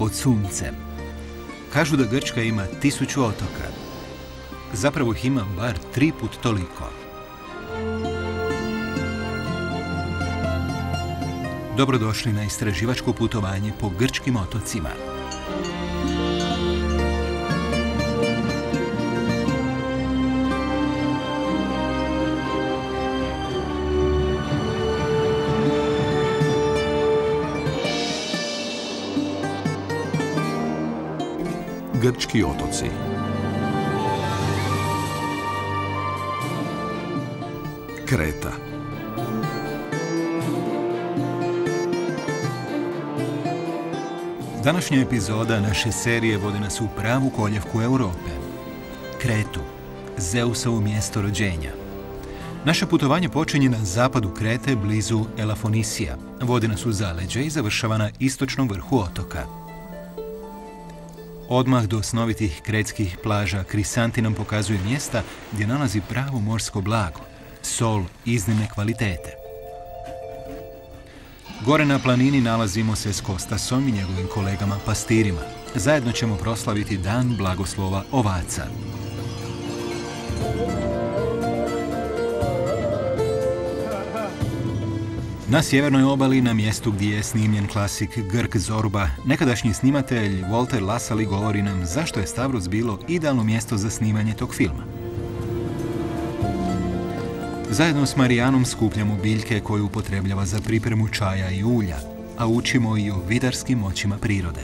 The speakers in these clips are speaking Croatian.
pod suncem. Kažu da Grčka ima 1000 otoka. Zapravo ih ima bar 3 put toliko. Dobrodošli na istraživačko putovanje po grčkim otocima. Grčki otoci. Kreta. Današnja epizoda naše serije vodi nas u pravu koljevku Europe. Kretu, Zeusovo mjesto rođenja. Naše putovanje počinje na zapadu Krete, blizu Elafonisija. Vodi nas u zaleđe i završava na istočnom vrhu otoka. Odmah do snovitih kretskih plaža Krisanti nam pokazuje mjesta gdje nalazi pravo morsko blago, sol iznimne kvalitete. Gore na planini nalazimo se s Kostasom i njegovim kolegama pastirima. Zajedno ćemo proslaviti dan blagoslova ovaca. Na sjevernoj obali, na mjestu gdje je snimljen klasik Grk Zorba, nekadašnji snimatelj Walter Lasali govori nam zašto je Stavros bilo idealno mjesto za snimanje tog filma. Zajedno s Marijanom skupljamo biljke koje upotrebljava za pripremu čaja i ulja, a učimo i o vidarskim moćima prirode.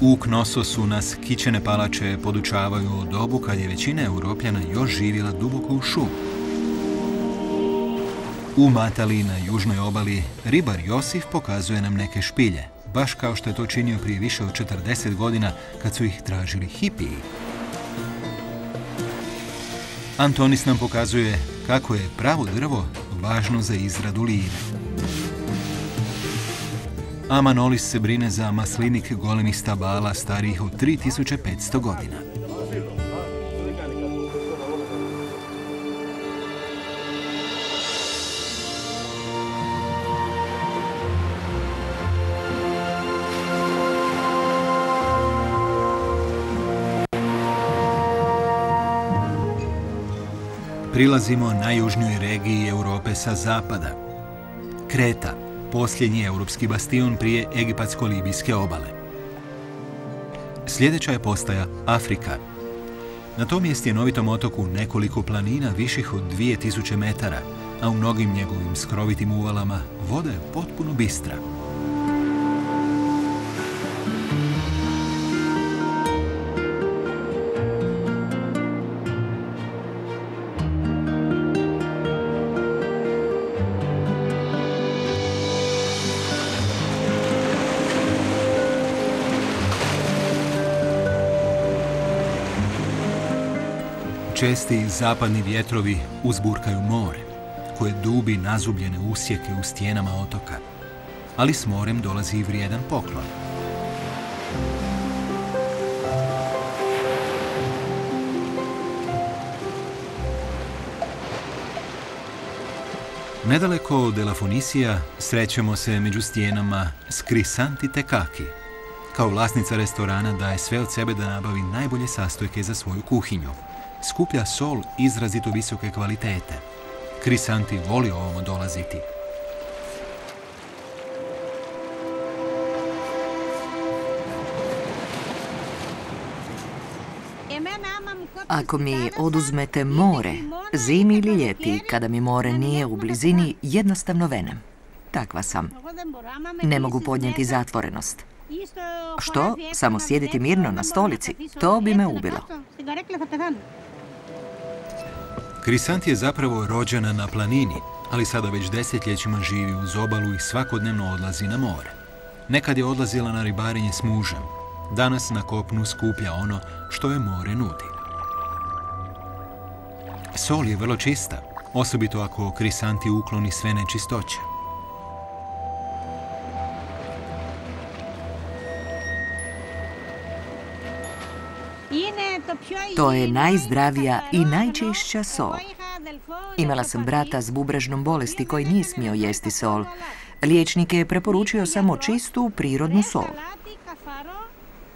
U Knososu nas kićene palače podučavaju o dobu kad je većina Europljana još živjela duboko u šumu. U Matali na južnoj obali ribar Josif pokazuje nam neke špilje, baš kao što je to činio prije više od 40 godina kad su ih tražili hipiji. Antonis nam pokazuje kako je pravo drvo važno za izradu lire. A Manolis se brine za maslinik golemih stabala starijih od 3500 godina. Prilazimo najjužnijoj regiji Europe sa zapada. Kreta, posljednji europski bastion prije egipatsko-libijske obale. Sljedeća je postaja Afrika. Na tom je stjenovitom otoku nekoliko planina viših od 2000 metara, a u mnogim njegovim skrovitim uvalama voda je potpuno bistra. Česti zapadni vjetrovi uzburkaju more, koje dubi nazubljene usjeke u stijenama otoka, ali s morem dolazi i vrijedan poklon. Nedaleko od Elafonisija srećemo se među stijenama s Krisanti Tekaki. Kao vlasnica restorana daje sve od sebe da nabavi najbolje sastojke za svoju kuhinju. Skuplja sol izrazito visoke kvalitete. Krisanti voli ovamo dolaziti. Ako mi oduzmete more, zimi ili ljeti, kada mi more nije u blizini, jednostavno venem. Takva sam. Ne mogu podnijeti zatvorenost. Što? Samo sjediti mirno na stolici? To bi me ubilo. Krisanti je zapravo rođena na planini, ali sada već desetljećima živi uz obalu i svakodnevno odlazi na more. Nekad je odlazila na ribarenje s mužem. Danas na kopnu skuplja ono što je more nudi. Sol je vrlo čista, osobito ako Krisanti ukloni sve nečistoće. To je najzdravija i najčišća sol. Imala sam brata s bubrežnom bolesti koji nije smio jesti sol. Liječnik je preporučio samo čistu prirodnu sol.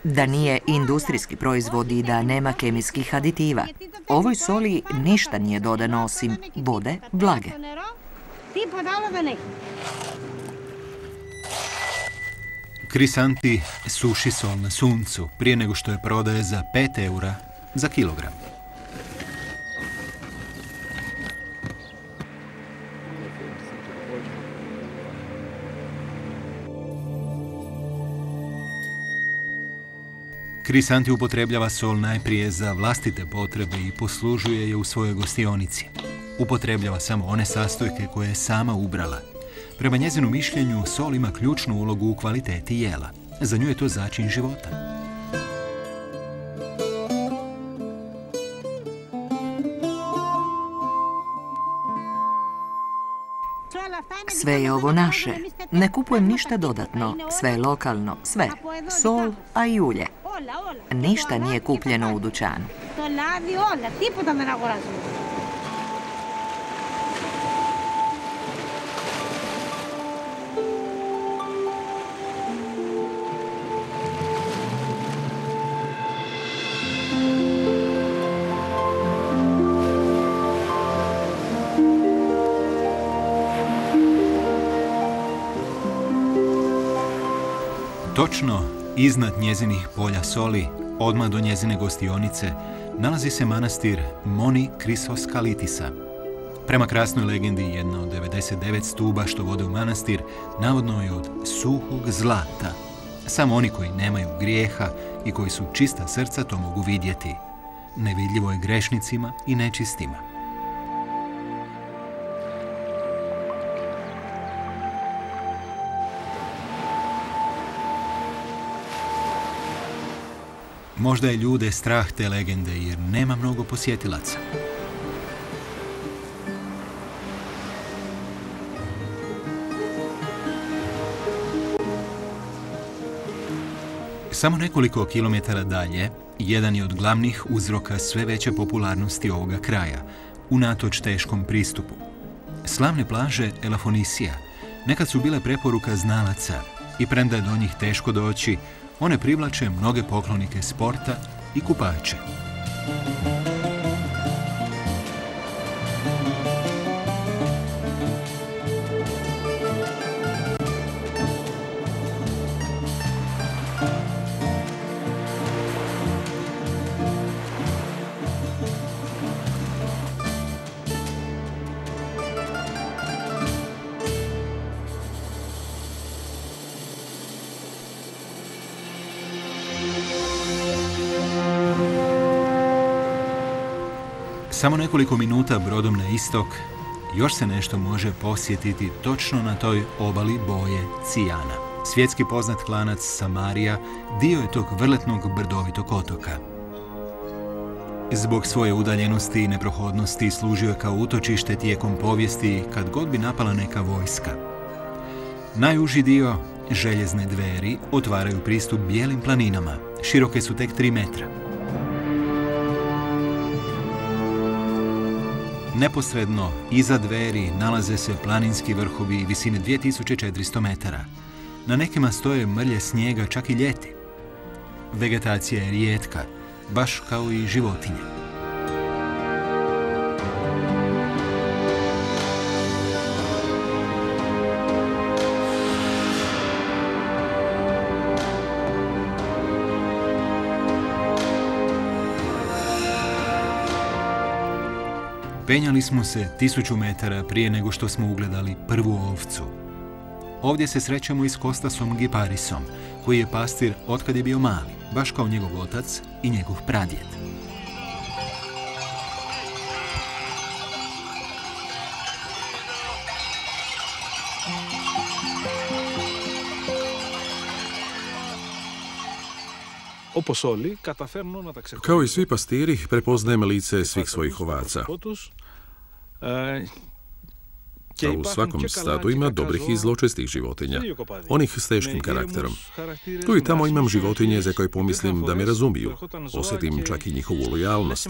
Da nije industrijski proizvod i da nema kemijskih aditiva. Ovoj soli ništa nije dodano osim vode, vlage. Crisanti suši sol na suncu prije nego što je prodaje za 5 eura za kilogram. Crisanti upotrebljava sol najprije za vlastite potrebe i poslužuje je u svojoj gostionici. Upotrebljava samo one sastojke koje je sama ubrala. Prema njezinu mišljenju, sol ima ključnu ulogu u kvaliteti jela. Za nju je to začin života. Sve je ovo naše. Ne kupujem ništa dodatno. Sve je lokalno. Sve. Sol, a i ulje. Ništa nije kupljeno u dućanu. Točno iznad njezinih polja soli, odmah do njezine gostionice, nalazi se manastir Moni Krisoskalitisa. Prema krasnoj legendi, jedna od 99 stuba što vode u manastir, navodno je od suhog zlata. Samo oni koji nemaju grijeha i koji su čista srca to mogu vidjeti. Nevidljivo je grešnicima i nečistima. Možda je ljude strah te legende jer nema mnogo posjetilaca. Samo nekoliko kilometara dalje, jedan je od glavnih uzroka sve veće popularnosti ovoga kraja, unatoč teškom pristupu. Slavne plaže Elafonisija nekad su bile preporuka znalaca i premda je do njih teško doći, one privlače mnoge poklonike sporta i kupače. Samo nekoliko minuta brodom na istok još se nešto može posjetiti točno na toj obali boje Cijana. Svjetski poznat klanac Samarija dio je tog vrletnog brdovitog otoka. Zbog svoje udaljenosti i neprohodnosti služio je kao utočište tijekom povijesti kad god bi napala neka vojska. Najuži dio, željezne dveri, otvaraju pristup bijelim planinama. Široke su tek 3 metra. Neposredno iza dveri nalaze se planinski vrhovi visine 2400 metara. Na nekima stoje mrlje snijega čak i ljeti. Vegetacija je rijetka, baš kao i životinje. Penjali smo se 1000 metara prije nego što smo ugledali prvu ovcu. Ovdje se srećemo i s Kostasom Giparisom, koji je pastir otkad je bio mali, baš kao njegov otac i njegov pradjed. Kao i svi pastiri, prepoznajem lice svih svojih ovaca. A u svakom stadu ima dobrih i zločestih životinja, onih s teškim karakterom. Tu i tamo imam životinje za koje pomislim da me razumiju, osjetim čak i njihovu lojalnost.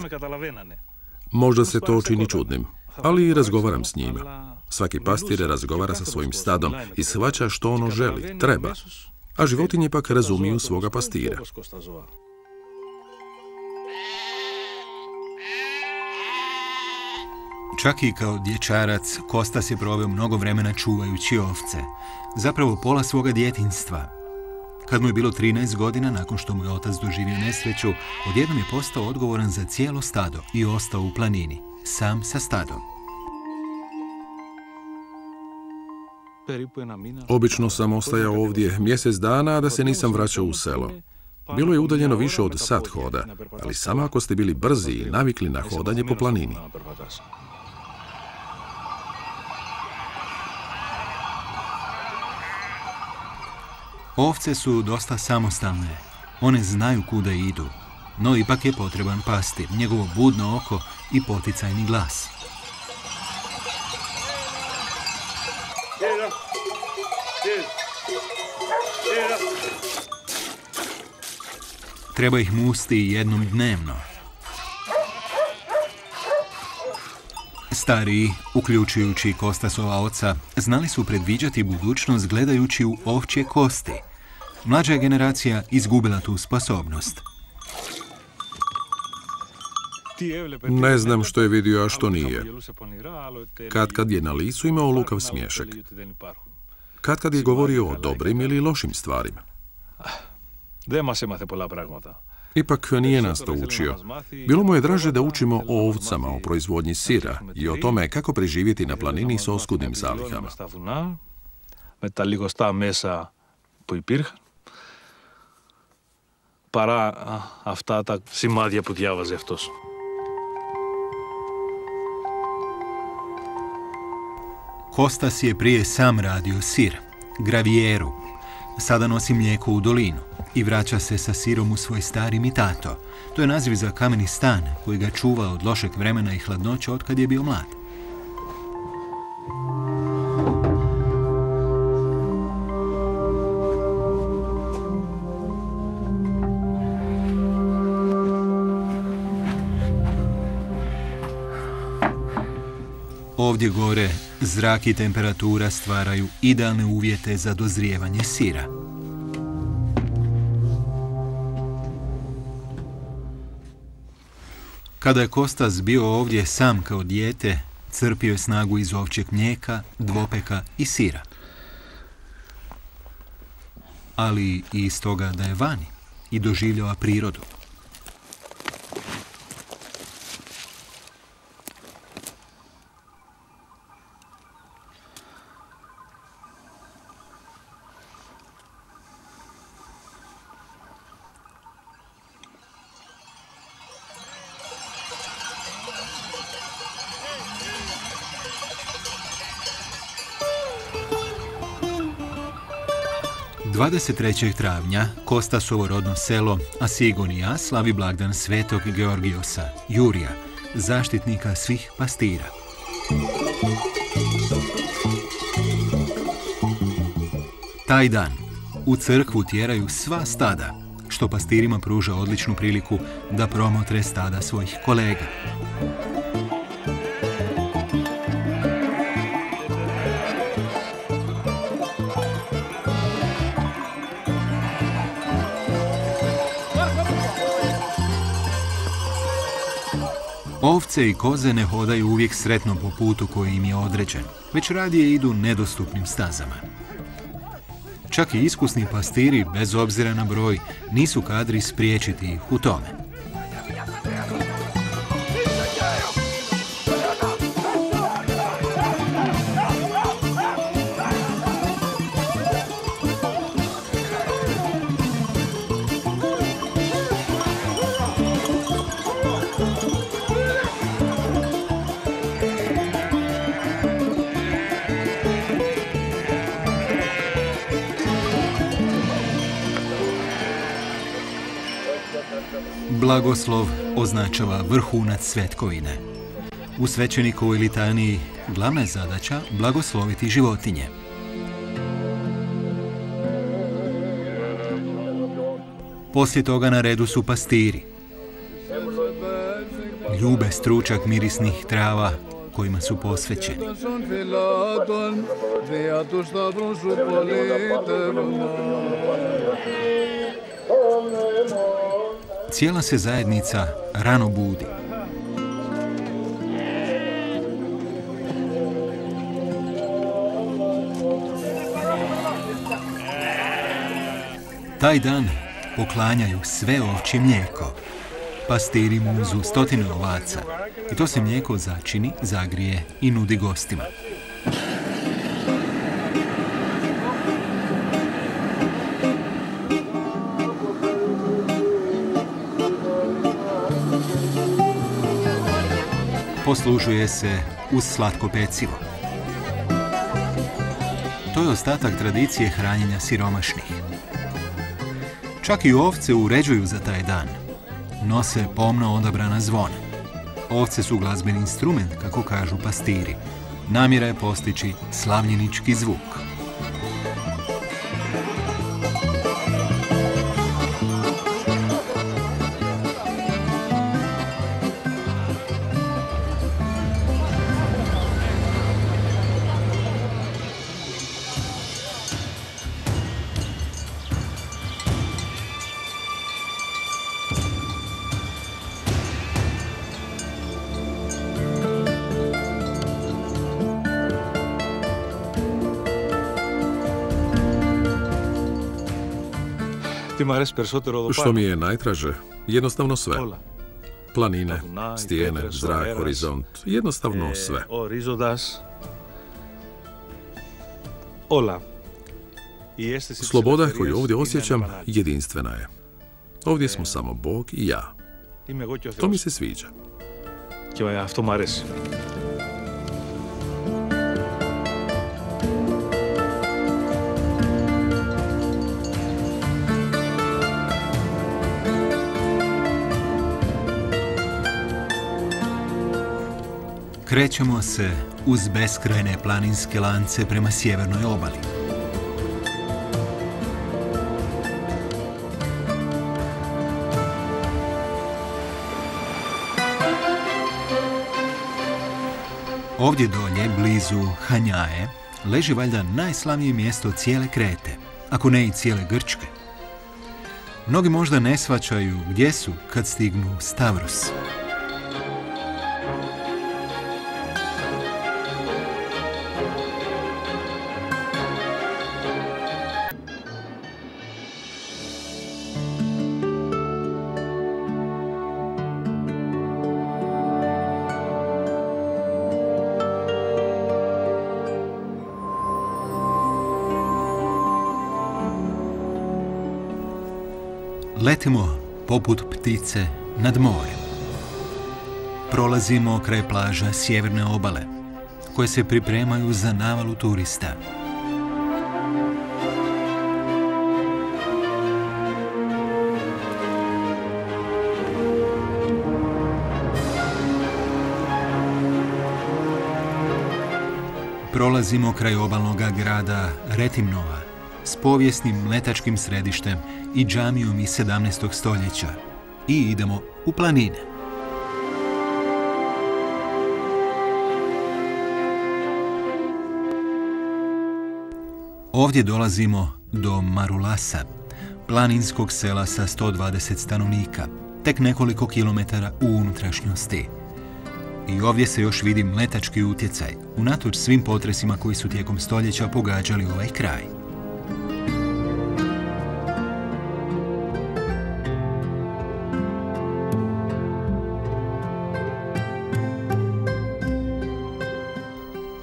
Možda se to čini čudnim, ali razgovaram s njima. Svaki pastir razgovara sa svojim stadom i shvaća što ono želi, treba, a životinje pak razumiju svoga pastira. Čak i kao dječarac, Kostas je proveo mnogo vremena čuvajući ovce. Zapravo pola svoga djetinjstva. Kad mu je bilo 13 godina, nakon što mu je otac doživio nesreću, odjednom je postao odgovoran za cijelo stado i ostao u planini, sam sa stadom. Obično sam ostajao ovdje mjesec dana, a da se nisam vraćao u selo. Bilo je udaljeno više od sat hoda, ali samo ako ste bili brzi i navikli na hodanje po planini. Ovce su dosta samostalne. One znaju kuda idu, no ipak je potreban pastir, njegovo budno oko i poticajni glas. Treba ih musti jednom dnevno. Stariji, uključujući Kostasova oca, znali su predviđati budućnost gledajući u ovčje kosti. Mlađa je generacija izgubila tu sposobnost. Ne znam što je vidio, a što nije. Kad je na licu imao lukav smiješak. Kad je govorio o dobrim ili lošim stvarima. Ipak nije nas to učio. Bilo mu je draže da učimo o ovcama, o proizvodnji sira i o tome kako preživjeti na planini s oskudnim zalihama. Παρά αυτά τα σημάδια που διάβαζε αυτός. Kostas je prije sam radio sir, gravijeru. Sada nosi mlijeko u dolinu i vraća se sa sirom u svoj stari mitato. To je naziv za kameni stan koji ga čuva od lošeg vremena i hladnoće od kad je bio mlad. Ovdje gore zrak i temperatura stvaraju idealne uvjete za dozrijevanje sira. Kada je Kostas bio ovdje sam kao dijete, crpio je snagu iz ovčjeg mlijeka, dvopeka i sira. Ali i iz toga da je vani i doživljava prirodu. – 23. travnja Kostasovo rodno selo Asigonija slavi blagdan svetog Georgijosa, Jurija, zaštitnika svih pastira. Taj dan u crkvu tjeraju sva stada, što pastirima pruža odličnu priliku da promotre stada svojih kolega. Ovce i koze ne hodaju uvijek sretno po putu koji im je određen, već radije idu nedostupnim stazama. Čak i iskusni pastiri, bez obzira na broj, nisu kadri spriječiti ih u tome. Blagoslov označava vrhunac svetkovine. U svećenikovoj litaniji glavna je zadaća blagosloviti životinje. Poslije toga na redu su pastiri. Ljube stručak mirisnih trava kojima su posvećeni. Cijela se zajednica rano budi. Taj dan poklanjaju sve ovčje mlijeko. Pastiri muzu 100 ovaca i to se mlijeko začini, zagrije i nudi gostima. Poslužuje se uz slatko pecivo. To je ostatak tradicije hranjenja siromašnih. Čak i ovce uređuju za taj dan. Nose pomno odabrana zvona. Ovce su glazbeni instrument, kako kažu pastiri. Namjera je postići slavljenički zvuk. Što mi je najtraže? Jednostavno sve. Planine, stijene, zrak, horizont. Jednostavno sve. Sloboda koju ovdje osjećam jedinstvena je. Ovdje smo samo Bog i ja. To mi se sviđa. Krećemo se uz beskrajne planinske lance prema sjevernoj obali. Ovdje dolje, blizu Hanjae, leži valjda najslavnije mjesto cijele Krete, ako ne i cijele Grčke. Mnogi možda ne shvaćaju gdje su kad stignu u Stavros. Letimo poput ptice nad morem. Prolazimo kraj plaža sjeverne obale, koje se pripremaju za navalu turista. Prolazimo kraj obalnog grada Retimnova s povijesnim letačkim središtem i džamijom iz 17. stoljeća i idemo u planine. Ovdje dolazimo do Marulasa, planinskog sela sa 120 stanovnika, tek nekoliko kilometara u unutrašnjosti. I ovdje se još vidi letački utjecaj, unatoč svim potresima koji su tijekom stoljeća pogađali ovaj kraj.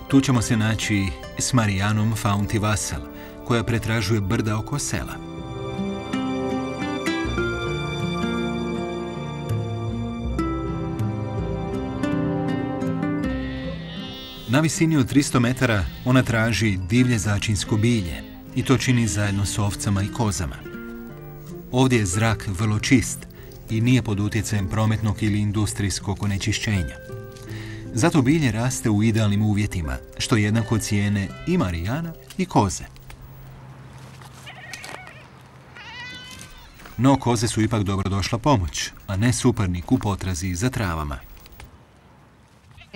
Tu ćemo se naći s Marijanom Faunti-Vassal, koja pretražuje brda oko sela. Na visini od 300 metara ona traži divlje začinsko bilje i to čini zajedno s ovcama i kozama. Ovdje je zrak vrlo čist i nije pod utjecajem prometnog ili industrijskog onečišćenja. Zato bilje raste u idealnim uvjetima, što jednako cijene i Marijana i koze. No koze su ipak dobrodošla pomoć, a ne suparnik u potrazi za travama.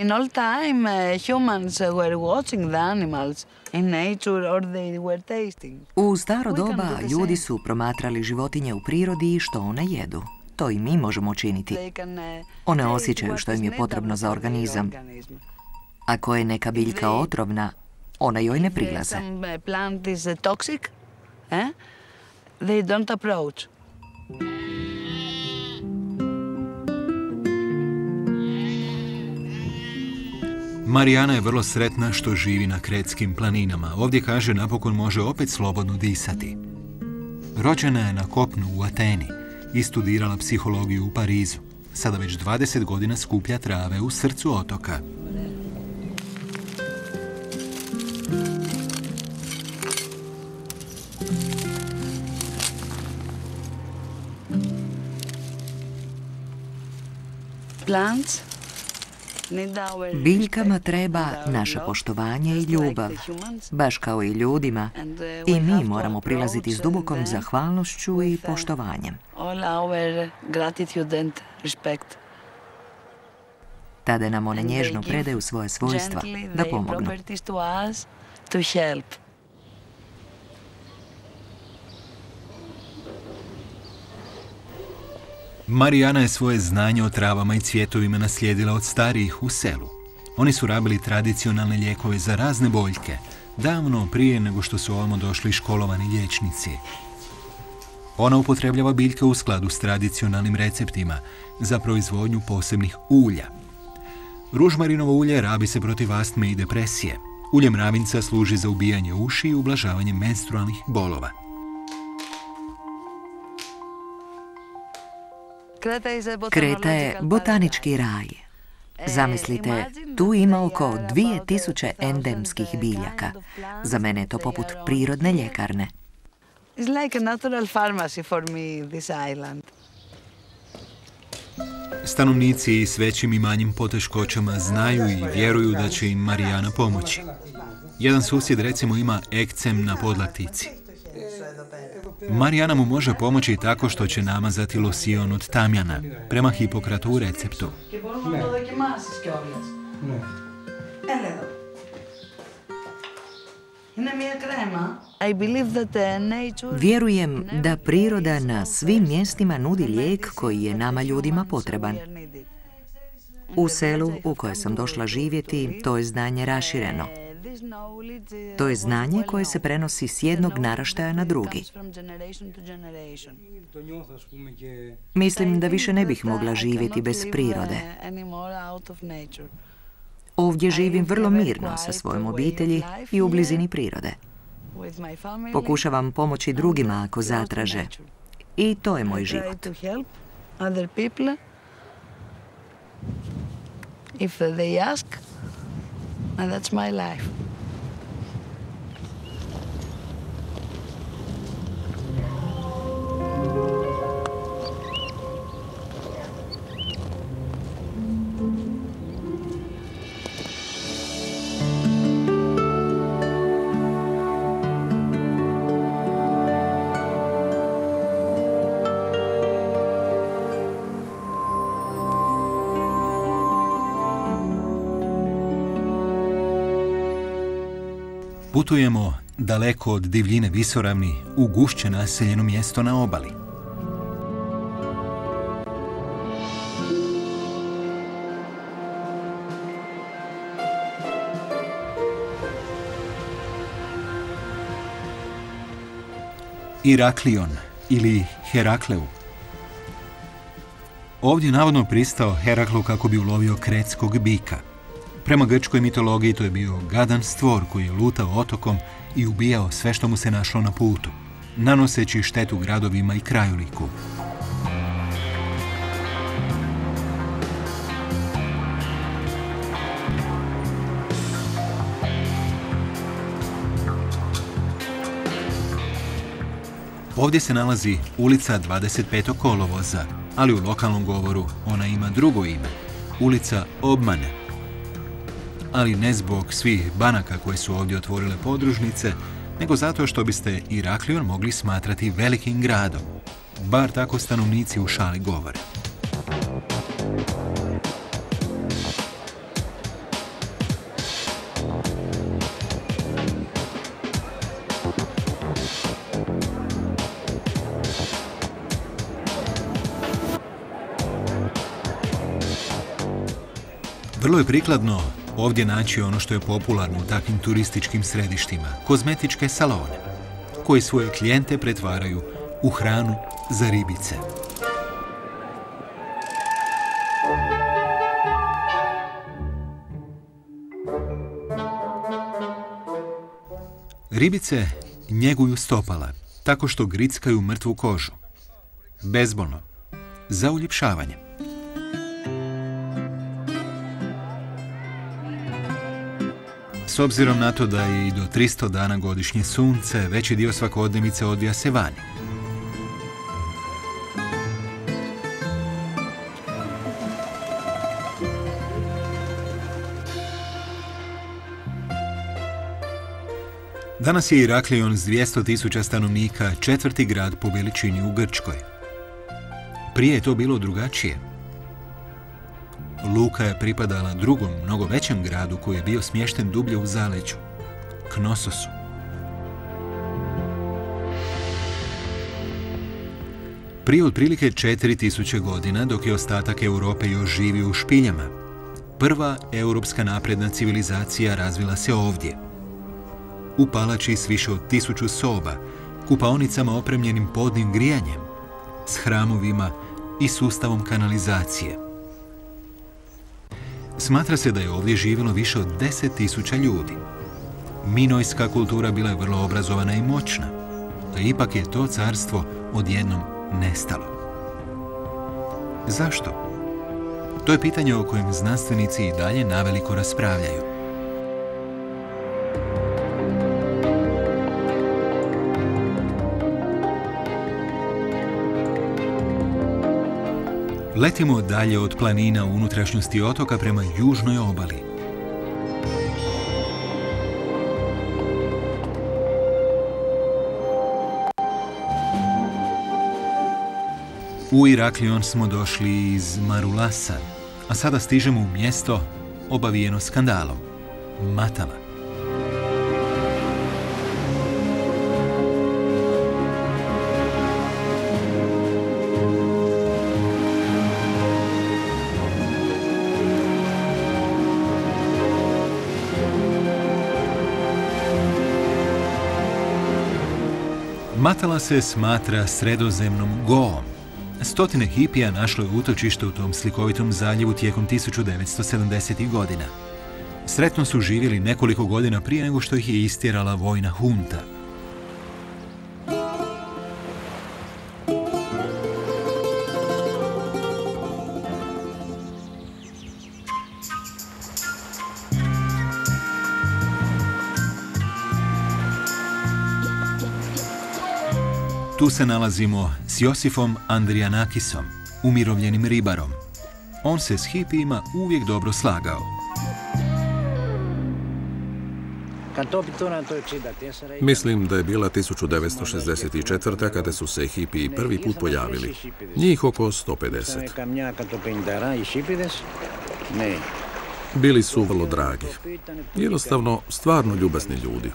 In all time, humans were watching the animals in nature or they were tasting. U staro doba ljudi su promatrali životinje u prirodi i što one jedu. To i mi možemo činiti. One osjećaju što im je potrebno za organizam. Ako je neka biljka otrovna, ona joj ne prilaze. Plant is toxic, they don't approach. Marijana je vrlo sretna što živi na Kretskim planinama. Ovdje, kaže, napokon može opet slobodno disati. Rođena je na kopnu u Ateni i studirala psihologiju u Parizu. Sada već 20 godina skuplja trave u srcu otoka. Biljkama treba naše poštovanje i ljubav, baš kao i ljudima, i mi moramo prilaziti s dubokom zahvalnošću i poštovanjem. Tada nam one nježno predaju svoje svojstva da pomognu. Marijana je svoje znanje o travama i cvjetovima naslijedila od starijih u selu. Oni su rabili tradicionalne lijekove za razne boljke, davno prije nego što su ovamo došli školovani liječnici. Ona upotrebljava biljke u skladu s tradicionalnim receptima za proizvodnju posebnih ulja. Ružmarinovo ulje rabi se protiv astme i depresije. Ulje mravinca služi za ubijanje uši i ublažavanje menstrualnih bolova. Kreta je botanički raj. Zamislite, tu ima oko 2000 endemskih biljaka. Za mene je to poput prirodne ljekarne. Stanovnici s većim i manjim poteškoćama znaju i vjeruju da će im Marijana pomoći. Jedan susjed recimo ima ekcem na podlaktici. Marijana mu može pomoći tako što će namazati losion od tamjana, prema Hipokratovu receptu. Vjerujem da priroda na svim mjestima nudi lijek koji je nama ljudima potreban. U selu u koje sam došla živjeti, to je znanje rašireno. To je znanje koje se prenosi s jednog naraštaja na drugi. Mislim da više ne bih mogla živjeti bez prirode. Ovdje živim vrlo mirno sa svojom obitelji i u blizini prirode. Pokušavam pomoći drugima ako zatraže. I to je moj život. If they ask, and that's my life. Putujemo daleko od divljine visoravni u gušće naseljeno mjesto na obali. Iraklion ili Herakleu. Ovdje navodno pristao Heraklu kako bi ulovio kretskog bika. Prema grčkoj mitologiji to je bio gadan stvor koji je lutao otokom i ubijao sve što mu se našlo na putu, nanoseći štetu gradovima i krajoliku. Ovdje se nalazi ulica 25. kolovoza, ali u lokalnom govoru ona ima drugo ime, ulica Obmane. Ali ne zbog svih banaka koje su ovdje otvorile podružnice, nego zato što biste Iraklion mogli smatrati velikim gradom. Bar tako stanovnici u šali govore. Vrlo je prikladno ovdje naći ono što je popularno u takvim turističkim središtima, kozmetičke salone, koji svoje klijente pretvaraju u hranu za ribice. Ribice njeguju stopala tako što grickaju mrtvu kožu. Bezbolno. Za uljepšavanje. S obzirom na to da je i do 300 dana godišnje sunce, veći dio svakodnevice odvija se vani. Danas je Iraklion s 200.000 stanovnika četvrti grad po veličini u Grčkoj. Prije je to bilo drugačije. Luka je pripadala drugom, mnogo većem gradu koji je bio smješten dublje u zaleđu, Knossosu. Prije otprilike 4000 godina, dok je ostatak Europe još živio u špiljama, prva europska napredna civilizacija razvila se ovdje. U palači s više od 1000 soba, kupaonicama opremljenim podnim grijanjem, s hramovima i sustavom kanalizacije. Smatra se da je ovdje živjelo više od 10.000 ljudi. Minojska kultura bila je vrlo obrazovana i moćna, a ipak je to carstvo odjednom nestalo. Zašto? To je pitanje o kojem znanstvenici i dalje naveliko raspravljaju. Letimo dalje od planina u unutrašnjosti otoka prema južnoj obali. U Iraklion smo došli iz Marulasa, a sada stižemo u mjesto obavijeno skandalom, Matala. Matala se smatra sredozemnom Goom. Stotine hipija našlo je utočište u tom slikovitom zaljevu tijekom 1970. godina. Sretno su živjeli nekoliko godina prije nego što ih je istjerala vojna hunta. Tu se nalazimo s Josifom Andrijanakisom, umirovljenim ribarom. On se s hipijima uvijek dobro slagao. Mislim da je bila 1964. kada su se hipiji prvi put pojavili. Njih oko 150. Bili su vrlo dragi. Jednostavno, stvarno ljubazni ljudi.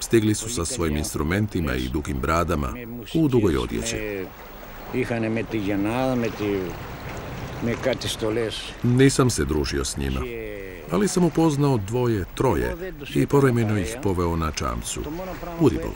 Stigli su sa svojim instrumentima i dugim bradama u dugoj odjeći. Nisam se družio s njima, ali sam upoznao dvoje, troje i povremeno ih poveo na čamcu, u ribolov.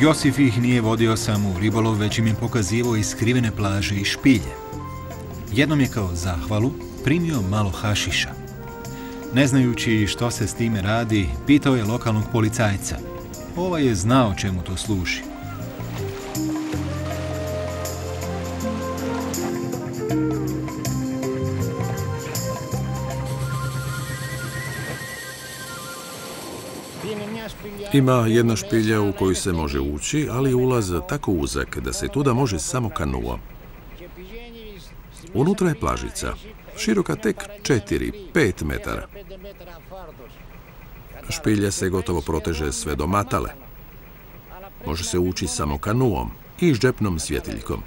Josif ih nije vodio samo u ribolov, već im je pokazivao i skrivene plaže i špilje. Jednom je kao zahvalu primio malo hašiša. Ne znajući što se s time radi, pitao je lokalnog policajca. Ovaj je znao čemu to služi. Ima jedna špilja u koju se može ući, ali ulaz tako uzak da se tuda može samo kanuom. Unutra je plažica, široka tek 4-5 metara. Špilja se gotovo proteže sve do Matale. Može se ući samo kanuom i s džepnom svjetiljkom.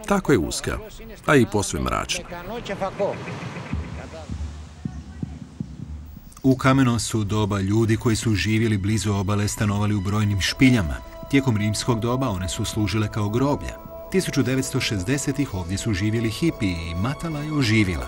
Tako je uska, a i posve mračna. U Kamenosu doba ljudi koji su živjeli blizu obale stanovali u brojnim špiljama. Tijekom rimskog doba one su služile kao groblja. 1960-ih ovdje su živjeli hipiji i Matala je oživjela.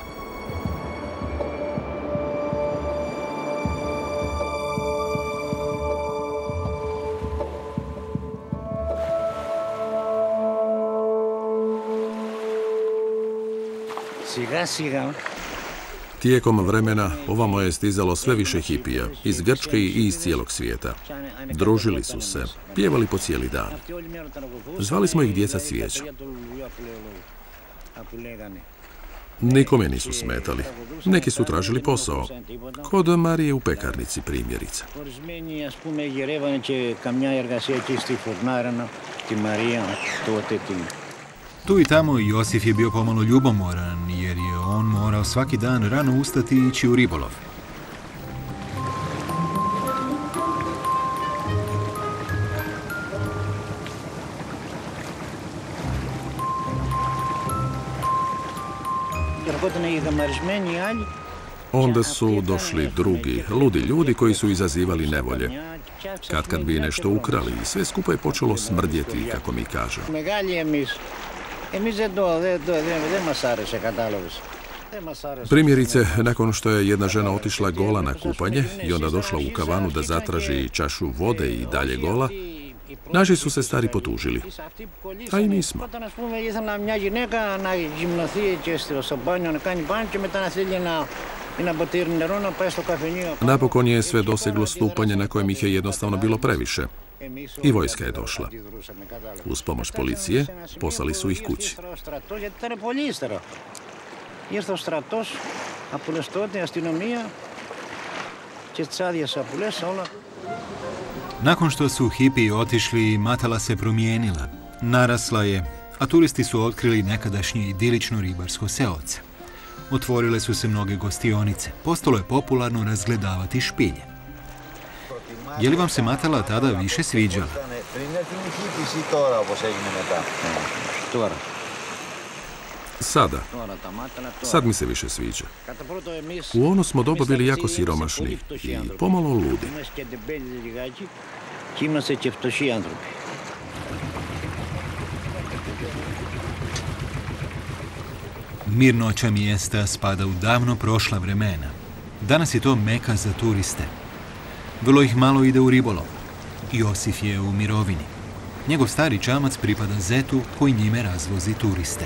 Tijekom vremena ovamo je stizalo sve više hipija, iz Grčke i iz cijelog svijeta. Družili su se, pjevali po cijeli dan. Zvali smo ih djeca cvijeća. Nikome nisu smetali. Neki su tražili posao. Kod Marije u pekarnici, primjerice. Tu i tamo Josif je bio pomalo ljubomoran, jer je on morao svaki dan rano ustati i ići u ribolov. Onda su došli drugi, ludi ljudi koji su izazivali nevolje. Kad bi nešto ukrali, sve skupa je počelo smrdjeti, kako mi kažu. Primjerice, nakon što je jedna žena otišla gola na kupanje i onda došla u kavanu da zatraži čašu vode i dalje gola, naši su se stari potužili. A i mi smo. Napokon je sve doseglo stupanje na kojem ih je jednostavno bilo previše. I vojska je došla. Uz pomoć policije poslali su ih kući. Nakon što su hipiji otišli, Matala se promijenila. Narasla je, a turisti su otkrili nekadašnje idilično ribarsko seoce. Otvorile su se mnoge gostionice. Postalo je popularno razgledavati špilje. Je li vam se Matala tada više sviđala? Sad mi se više sviđa. U ono smo doba bili jako siromašni i pomalo ludi. Mirnoća mjesta spada u davno prošla vremena. Danas je to meka za turiste. Vrlo ih malo ide u ribolov. Josif je u mirovini. Njegov stari čamac pripada zetu koji njime razvozi turiste.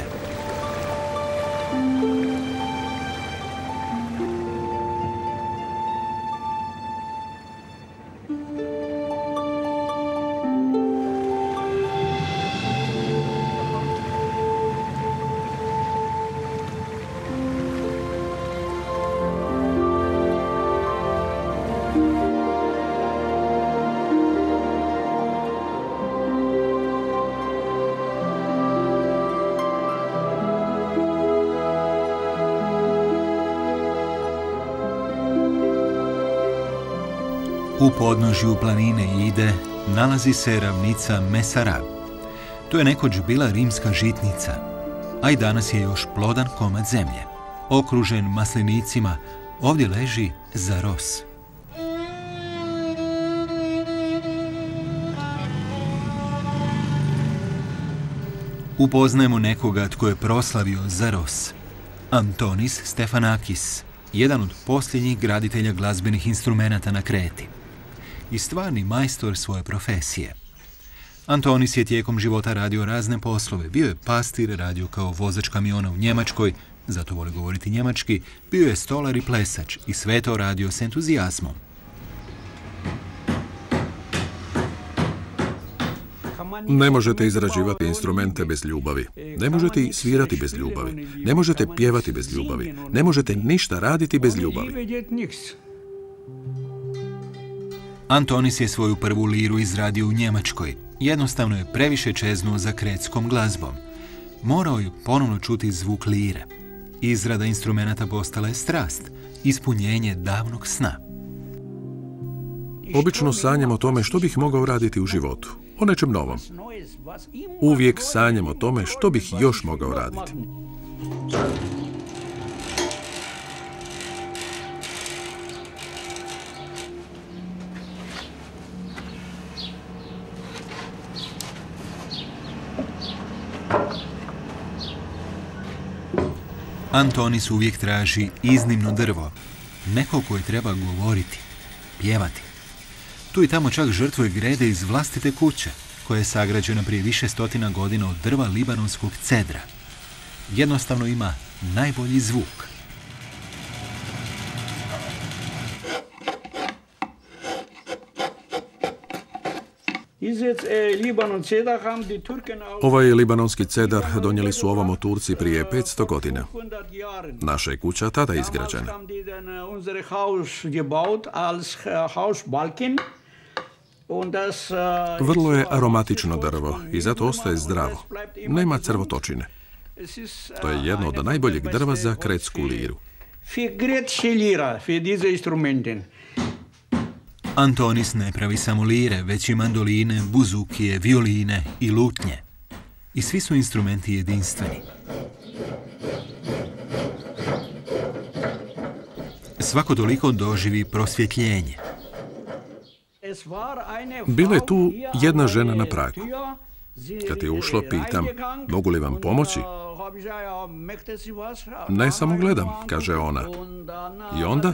U podnožju planine Ide nalazi se ravnica Mesara. To je nekoć bila rimska žitnica, a i danas je još plodan komad zemlje. Okružen maslinicima, ovdje leži Zaros. Upoznajemo nekoga tko je proslavio Zaros. Antonis Stefanakis, jedan od posljednjih graditelja glazbenih instrumenata na Kreti i stvarni majstor svoje profesije. Antonis je tijekom života radio razne poslove. Bio je pastir, radio kao vozač kamiona u Njemačkoj, zato voli govoriti njemački, bio je stolar i plesač i sve to radio s entuzijazmom. Ne možete izrađivati instrumente bez ljubavi. Ne možete svirati bez ljubavi. Ne možete pjevati bez ljubavi. Ne možete ništa raditi bez ljubavi. Antonis je svoju prvu liru izradio u Njemačkoj. Jednostavno je previše čeznuo za kretskom glazbom. Morao je ponovno čuti zvuk lire. Izrada instrumenata postala je strast, ispunjenje davnog sna. Obično sanjam o tome što bih mogao raditi u životu. o nečem novom. Uvijek sanjam o tome što bih još mogao raditi. Antonis uvijek traži iznimno drvo, neko koje treba govoriti, pjevati. Tu i tamo čak žrtvuje grede iz vlastite kuće, koja je sagrađena prije više stotina godina od drva libanonskog cedra. Jednostavno ima najbolji zvuk. Ovaj libanonski cedar donijeli su ovamo Turci prije 500 godina. Naša je kuća tada izgrađena. Vrlo je aromatično drvo i zato ostaje zdravo. Nema crvotočine. To je jedno od najboljeg drva za kretsku liru. Antonis ne pravi samo lire, već i mandoline, buzukije, violine i lutnje. I svi su instrumenti jedinstveni. Svako toliko doživi prosvjetljenje. Bila je tu jedna žena na pragu. Kad je ušlo, pitam, mogu li vam pomoći? Ne, samo gledam, kaže ona. I onda,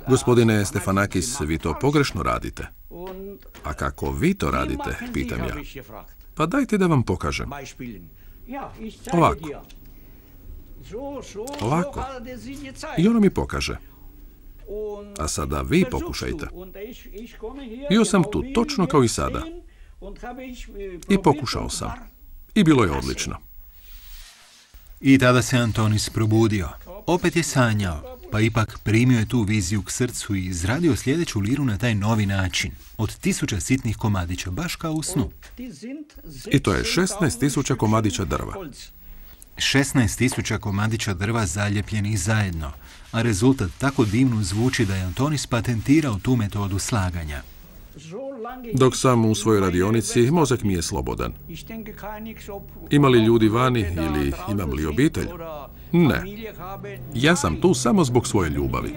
gospodine Stefanakis, vi to pogrešno radite. A kako vi to radite, pitam ja. Pa dajte da vam pokažem. Ovako. Ovako. I ona mi pokaže. A sada vi pokušajte. Bio sam tu točno kao i sada. I pokušao sam. I bilo je odlično. I tada se Antonis probudio. Opet je sanjao, pa ipak primio je tu viziju k srcu i izradio sljedeću liru na taj novi način. Od 1000 sitnih komadića, baš kao u snu. I to je 16.000 komadića drva. 16.000 komadića drva zaljepljenih zajedno, a rezultat tako divno zvuči da je Antonis patentirao tu metodu slaganja. Dok sam u svojoj radionici, mozak mi je slobodan. Ima li ljudi vani ili imam li obitelj? Ne. Ja sam tu samo zbog svoje ljubavi.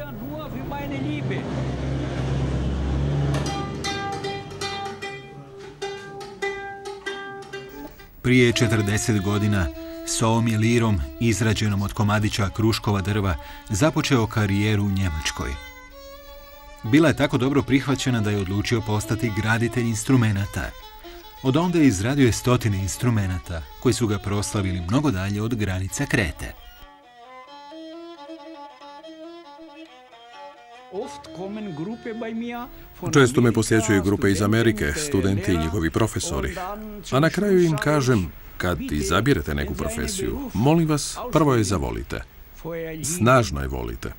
Prije 40 godina s ovom je lirom, izrađenom od komadića kruškova drva, započeo karijeru u Njemačkoj. Bila je tako dobro prihvaćena da je odlučio postati graditelj instrumenata. Od onda je izradio 100 instrumenata, koji su ga proslavili mnogo dalje od granica Krete. Često me posjećuju grupe iz Amerike, studenti i njihovi profesori. A na kraju im kažem, kad izabirete neku profesiju, molim vas, prvo je zavolite. Snažno je volite.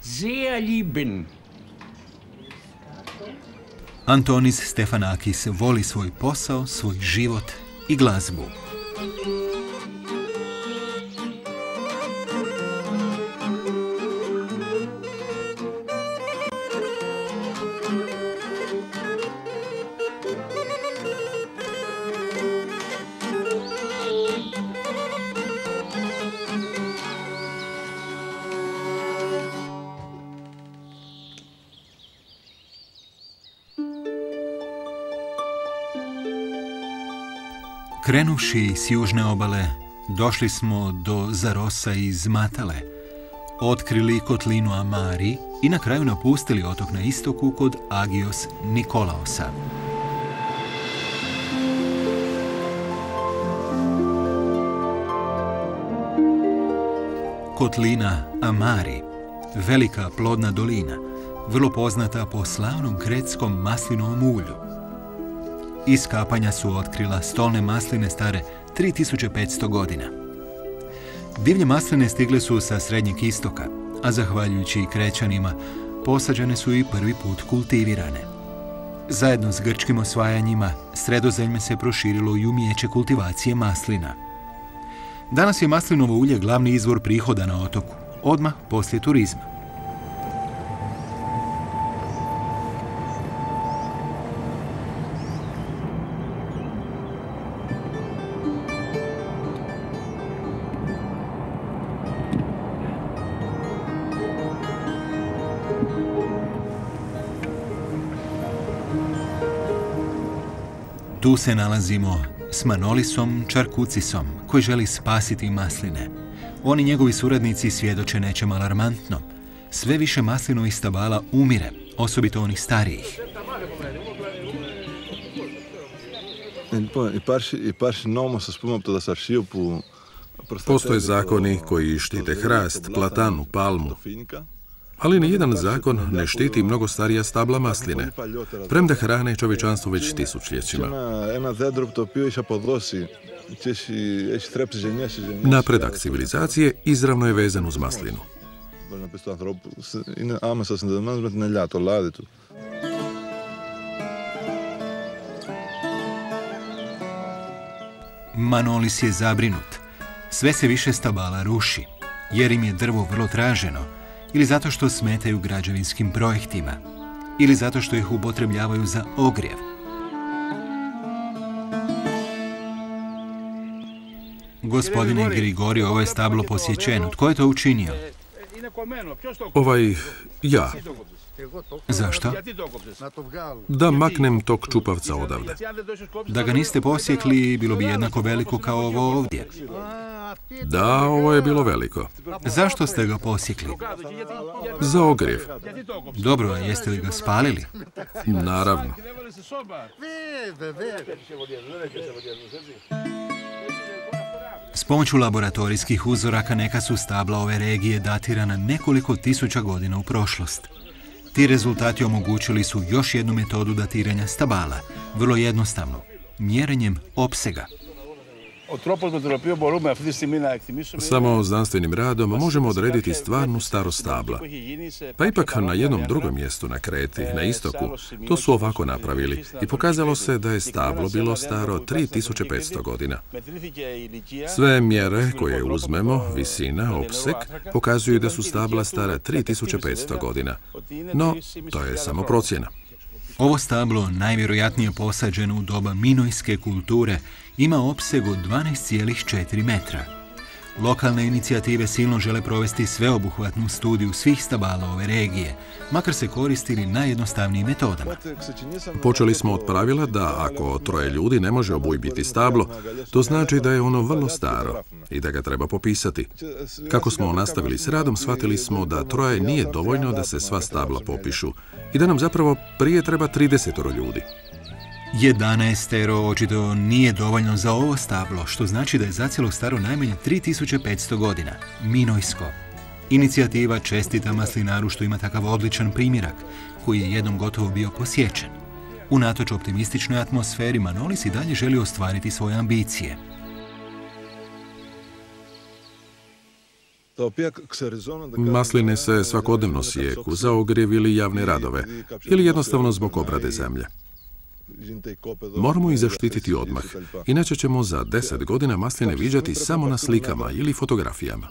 Antonis Stefanakis voli svoj posao, svoj život i glazbu. Krenuvši s južne obale, došli smo do Zarosa iz Matale, otkrili kotlinu Amari i na kraju napustili otok na istoku kod Agios Nikolaosa. Kotlina Amari, velika plodna dolina, vrlo poznata po slavnom kretskom maslinovom ulju. Iskapanja su otkrila stolne masline stare 3500 godina. Divlje masline stigle su sa Srednjeg istoka, a zahvaljujući Krećanima posađene su i prvi put kultivirane. Zajedno s grčkim osvajanjima, Sredozemlje se proširilo i umijeće kultivacije maslina. Danas je maslinovo ulje glavni izvor prihoda na otoku, odmah poslije turizma. Tu se nalazimo s Manolisom Čarkucisom, koji želi spasiti masline. Oni njegovi suradnici svjedoče nečem alarmantnom. Sve više maslinovih stabala umire, osobito onih starijih. Postoje zakoni koji štite hrast, platanu, palmu, ali nijedan zakon ne štiti mnogo starija stabla masline, premda hrane čovječanstvo već tisućljećima. Napredak civilizacije izravno je vezan uz maslinu. Manolis je zabrinut. Sve se više stabala ruši, jer im je drvo vrlo traženo, ili zato što smetaju građevinskim projektima, ili zato što ih upotrebljavaju za ogrjev. Gospodine Grigori, ovo je stablo posjećeno. Tko je to učinio? Ja. Zašto? Da maknem tog čupavca odavde. Da ga niste posjekli, bilo bi jednako veliko kao ovo ovdje. Da, ovo je bilo veliko. Zašto ste ga posjekli? Za ogrjev. Dobro, a jeste li ga spalili? Naravno. S pomoću laboratorijskih uzoraka neka su stabla ove regije datirana nekoliko tisuća godina u prošlost. Ti rezultati omogućili su još jednu metodu datiranja stabala, vrlo jednostavnu, mjerenjem opsega. Samo znanstvenim radom možemo odrediti stvarnu starost stabla. Pa ipak na jednom drugom mjestu na Kreti, na istoku, to su ovako napravili i pokazalo se da je stablo bilo staro 3500 godina. Sve mjere koje uzmemo, visina, opseg, pokazuju da su stabla stara 3500 godina. No, to je samo procjena. Ovo stablo, najvjerojatnije posađeno u doba minojske kulture, ima opseg od 12,4 metra. Lokalne inicijative silno žele provesti sveobuhvatnu studiju svih stabala ove regije, makar se koristili najjednostavnijim metodama. Počeli smo od pravila da ako 3 ljudi ne može obujbiti stablo, to znači da je ono vrlo staro i da ga treba popisati. Kako smo nastavili s radom, shvatili smo da 3 nije dovoljno da se sva stabla popišu i da nam zapravo prije treba 30 ljudi. 11 očito nije dovoljno za ovo stablo, što znači da je zacijelo staro najmanje 3500 godina. Minojsko. Inicijativa čestita maslinaru što ima takav odličan primjerak, koji je jednom gotovo bio posjećen. Unatoč optimističnoj atmosferi, Manolis i dalje želi ostvariti svoje ambicije. Masline se svakodnevno sijeku za ogrjev ili javne radove, ili jednostavno zbog obrade zemlje. Moramo ih zaštititi odmah, inače ćemo za 10 godina masline viđati samo na slikama ili fotografijama.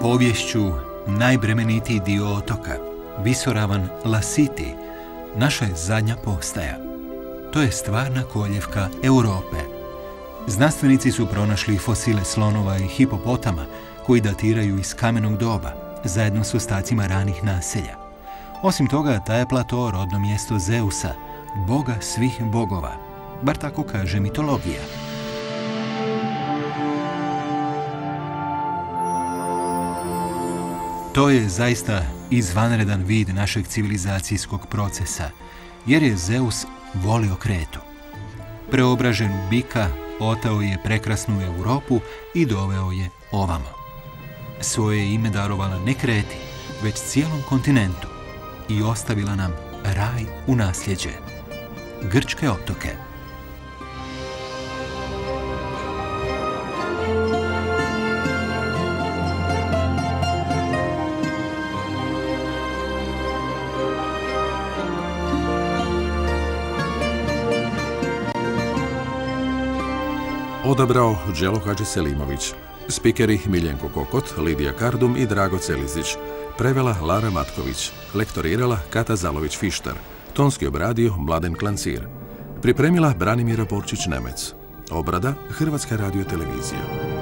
Povješću najbremenitiji dio otoka, visoravan Lasiti, naša je zadnja postaja. To je stvarna koljevka Europe. Znanstvenici su pronašli fosile slonova i hipopotama koji datiraju iz kamenog doba, zajedno s ostacima ranih naselja. Osim toga, taj je plato rodno mjesto Zeusa, boga svih bogova, bar tako kaže mitologija. To je zaista izvanredan vid našeg civilizacijskog procesa, jer je Zeus volio Kretu. Preobražen u bika, otao je prekrasnu Europu i doveo je ovamo. Svoje ime darovala ne Kreti, već cijelom kontinentu i ostavila nam raj u nasljeđe. Grčke otoke. Odabrao Đelo Hadžiselimović. Spikeri Miljenko Kokot, Lidija Kardum i Drago Celizić. Prevela Lara Matković. Lektorirala Kata Zalović-Fištar. Tonski obradio Mladen Klancir. Pripremila Branimira Borčić-Nemec. Obrada Hrvatska radiotelevizija.